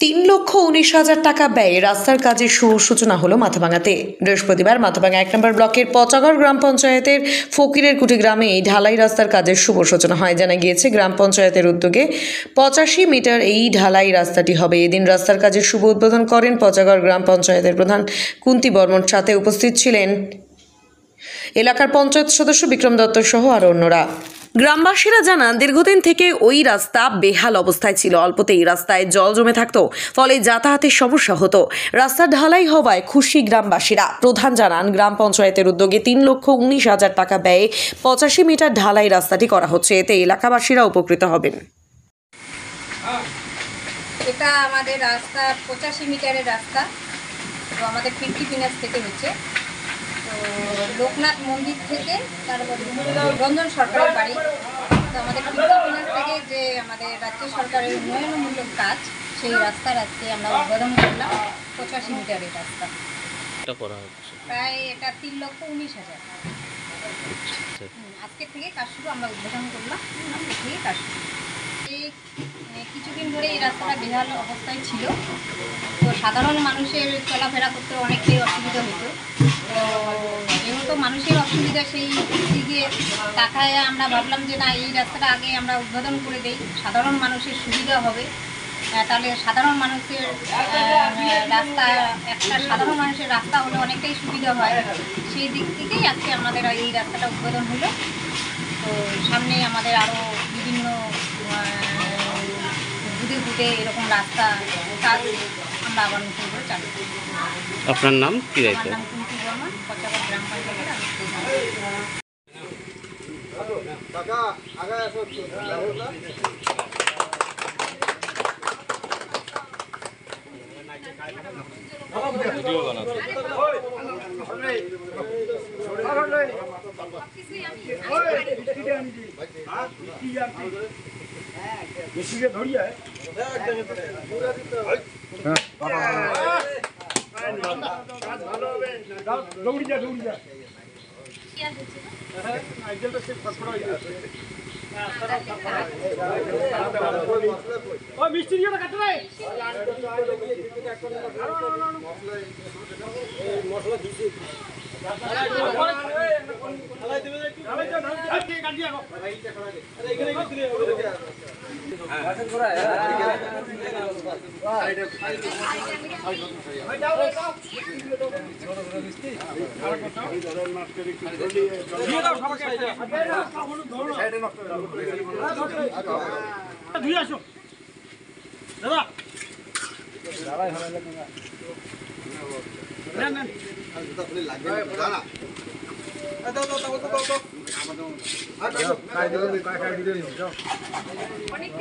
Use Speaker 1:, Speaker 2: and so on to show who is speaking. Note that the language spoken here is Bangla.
Speaker 1: ৩,১৯,০০০ টাকা ব্যয়ে রাস্তার কাজের শুভ সূচনা হলো মাথাভাঙাতে। বৃহস্পতিবার মাথাভাঙা ১ নম্বর ব্লকের পচাগড় গ্রাম পঞ্চায়েতের ফকিরের কুটি গ্রামে এই ঢালাই রাস্তার কাজের শুভ সূচনা হয়। জানা গিয়েছে, গ্রাম পঞ্চায়েতের উদ্যোগে ৮৫ মিটার এই ঢালাই রাস্তাটি হবে। এদিন রাস্তার কাজের শুভ উদ্বোধন করেন পচাগড় গ্রাম পঞ্চায়েতের প্রধান কুন্তি বর্মন। সাথে উপস্থিত ছিলেন এলাকার পঞ্চায়েত সদস্য বিক্রম দত্ত সহ আরও অন্যরা। গ্রামবাসীরা জানান, দীর্ঘদিন থেকে ওই রাস্তা বেহাল অবস্থায় ছিল। অল্পতেই রাস্তায় জল জমে থাকতো, ফলে যাতায়াতের সমস্যা হতো। রাস্তা ঢালাই হওয়ায় খুশি গ্রামবাসীরা। প্রধান জানান, গ্রাম পঞ্চায়েতের উদ্যোগে ৩,১৯,০০০ টাকা ব্যয়ে ৮৫ মিটার ঢালাই রাস্তাটি করা হচ্ছে। এতে এলাকাবাসীরা উপকৃত হবেন।
Speaker 2: এটা আমাদের রাস্তা ৮৫ মিটারের রাস্তা, তো আমাদের 50 ফিনান্স থেকে হচ্ছে। তো লোকনাথ মন্দির থেকে তারপর রঞ্জন সরকারের বাড়ি, তো আমাদের 50 ফিনান্স থেকে যে আমাদের রাজ্য সরকারের উন্নয়নমূলক কাজ, সেই রাস্তার আজকে আমরা উদ্বোধন করলাম। ৮৫ মিটারের রাস্তা প্রায় এটা ৩,১৯,০০০। আজকে থেকে কাজ শুরু, আমরা উদ্বোধন করলাম, আজকে থেকে কাজ শুরু। এই কিছুদিন ধরে এই রাস্তাটা বেহাল অবস্থায় ছিল, তো সাধারণ মানুষের চলাফেরা করতে অনেকটাই অসুবিধা হতো। তো যেহেতু মানুষের অসুবিধা, সেই দিকে তাকায় আমরা ভাবলাম যে না, এই রাস্তাটা আগে আমরা উদ্বোধন করে দেই, সাধারণ মানুষের সুবিধা হবে। তাহলে সাধারণ মানুষের রাস্তা, একটা সাধারণ মানুষের রাস্তা হলে অনেকটাই সুবিধা হয়। সেই দিক থেকেই আজকে আমাদের এই রাস্তাটা উদ্বোধন হলো। তো সামনে আমাদের আরও বিভিন্ন ঘুরে এরকম রাস্তা কাজ আমরা আবার নতুন করে চালু করি।
Speaker 3: আপনার নাম কি?
Speaker 2: আমার নাম কুন্তি বর্মন, পচাগড় গ্রাম পঞ্চায়েতের
Speaker 4: অনেক